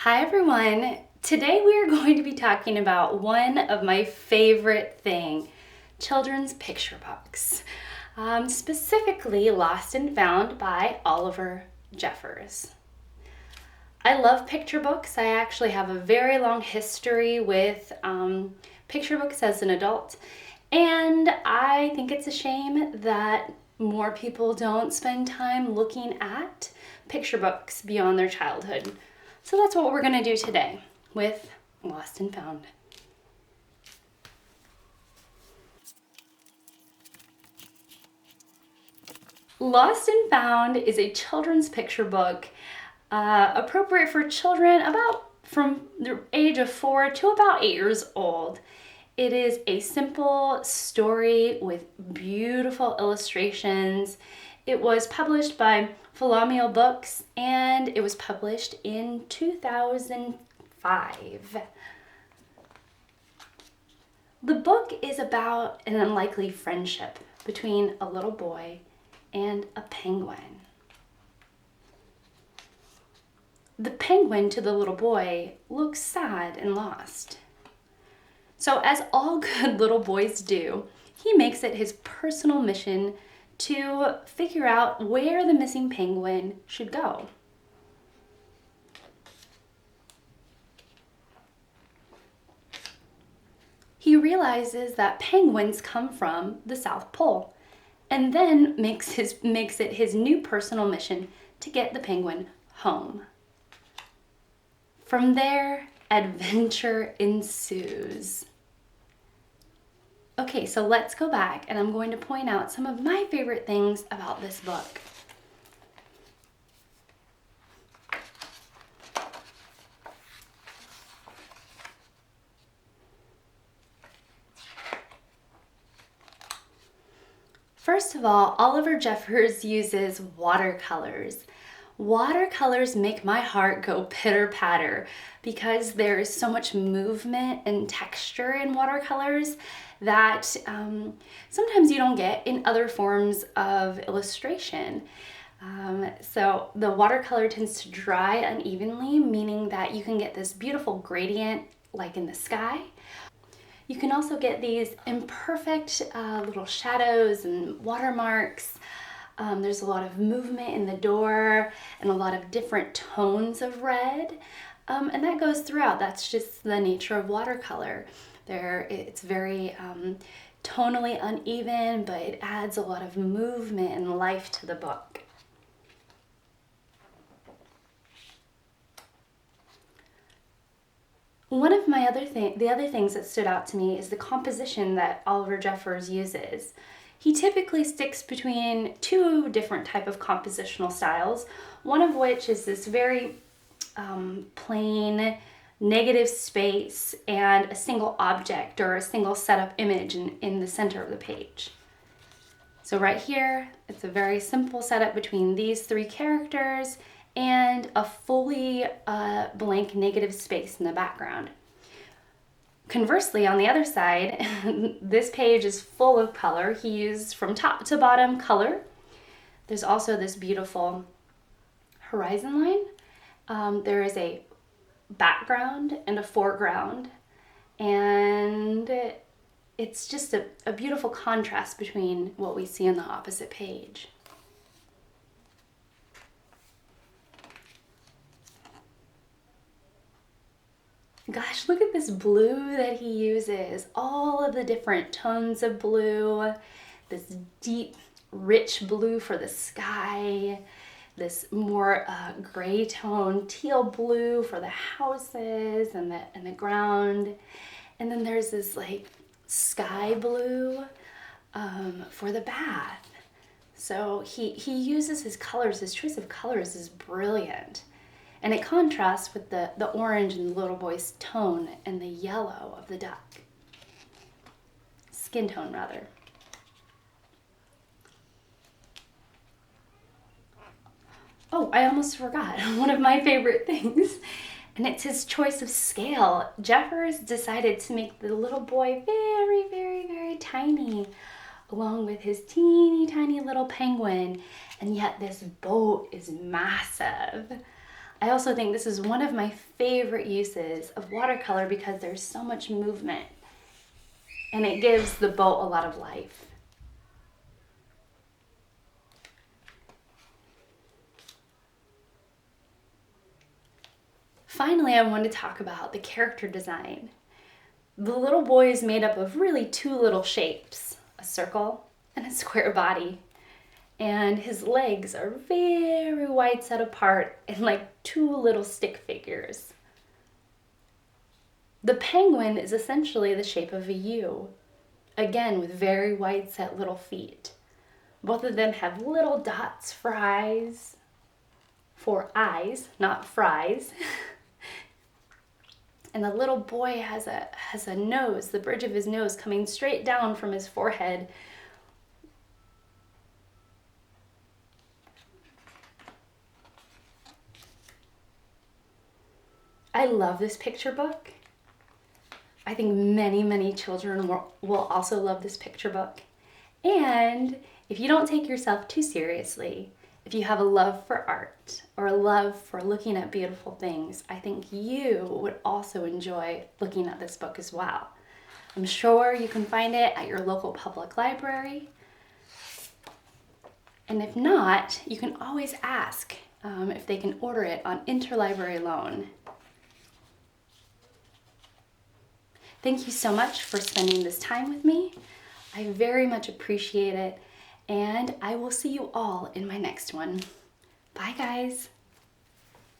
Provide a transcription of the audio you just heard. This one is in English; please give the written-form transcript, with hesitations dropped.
Hi everyone. Today we are going to be talking about one of my favorite things, children's picture books, specifically Lost and Found by Oliver Jeffers. I love picture books. I actually have a very long history with picture books as an adult, and I think it's a shame that more people don't spend time looking at picture books beyond their childhood. So that's what we're going to do today with Lost and Found. Lost and Found is a children's picture book appropriate for children about from the age of 4 to about 8 years old. It is a simple story with beautiful illustrations. It was published by Philomel Books and it was published in 2005. The book is about an unlikely friendship between a little boy and a penguin. The penguin to the little boy looks sad and lost. So as all good little boys do, he makes it his personal mission to figure out where the missing penguin should go. He realizes that penguins come from the South Pole and then makes it his new personal mission to get the penguin home. From there, adventure ensues. Okay, so let's go back and I'm going to point out some of my favorite things about this book. First of all, Oliver Jeffers uses watercolors. Watercolors make my heart go pitter-patter because there is so much movement and texture in watercolors that sometimes you don't get in other forms of illustration. So the watercolor tends to dry unevenly, meaning that you can get this beautiful gradient like in the sky. You can also get these imperfect little shadows and watermarks. There's a lot of movement in the door and a lot of different tones of red. And that goes throughout. That's just the nature of watercolor. It's very tonally uneven, but it adds a lot of movement and life to the book. One of the other things that stood out to me is the composition that Oliver Jeffers uses. He typically sticks between two different type of compositional styles, one of which is this very plain negative space and a single object or a single setup image in the center of the page. So right here, it's a very simple setup between these three characters and a fully blank negative space in the background. Conversely, on the other side, this page is full of color. He used from top to bottom color. There's also this beautiful horizon line. There is a background and a foreground, and it's just a beautiful contrast between what we see on the opposite page. Gosh, look at this blue that he uses. All of the different tones of blue, this deep, rich blue for the sky, this more gray tone, teal blue for the houses and the ground. And then there's this like sky blue for the bath. So he uses his colors, his choice of colors is brilliant. And it contrasts with the orange in the little boy's tone and the yellow of the duck. Skin tone, rather. Oh, I almost forgot one of my favorite things, and it's his choice of scale. Jeffers decided to make the little boy very, very, very tiny, along with his teeny tiny little penguin, and yet this boat is massive. I also think this is one of my favorite uses of watercolor because there's so much movement and it gives the boat a lot of life. Finally, I want to talk about the character design. The little boy is made up of really two little shapes, a circle and a square body. And his legs are very wide set apart and like two little stick figures. The penguin is essentially the shape of a U, again with very wide set little feet. Both of them have little dots for eyes, not fries. And the little boy has a nose, the bridge of his nose coming straight down from his forehead. I love this picture book. I think many, many children will also love this picture book. And if you don't take yourself too seriously, if you have a love for art or a love for looking at beautiful things, I think you would also enjoy looking at this book as well. I'm sure you can find it at your local public library. And if not, you can always ask if they can order it on interlibrary loan. Thank you so much for spending this time with me. I very much appreciate it, and I will see you all in my next one. Bye, guys.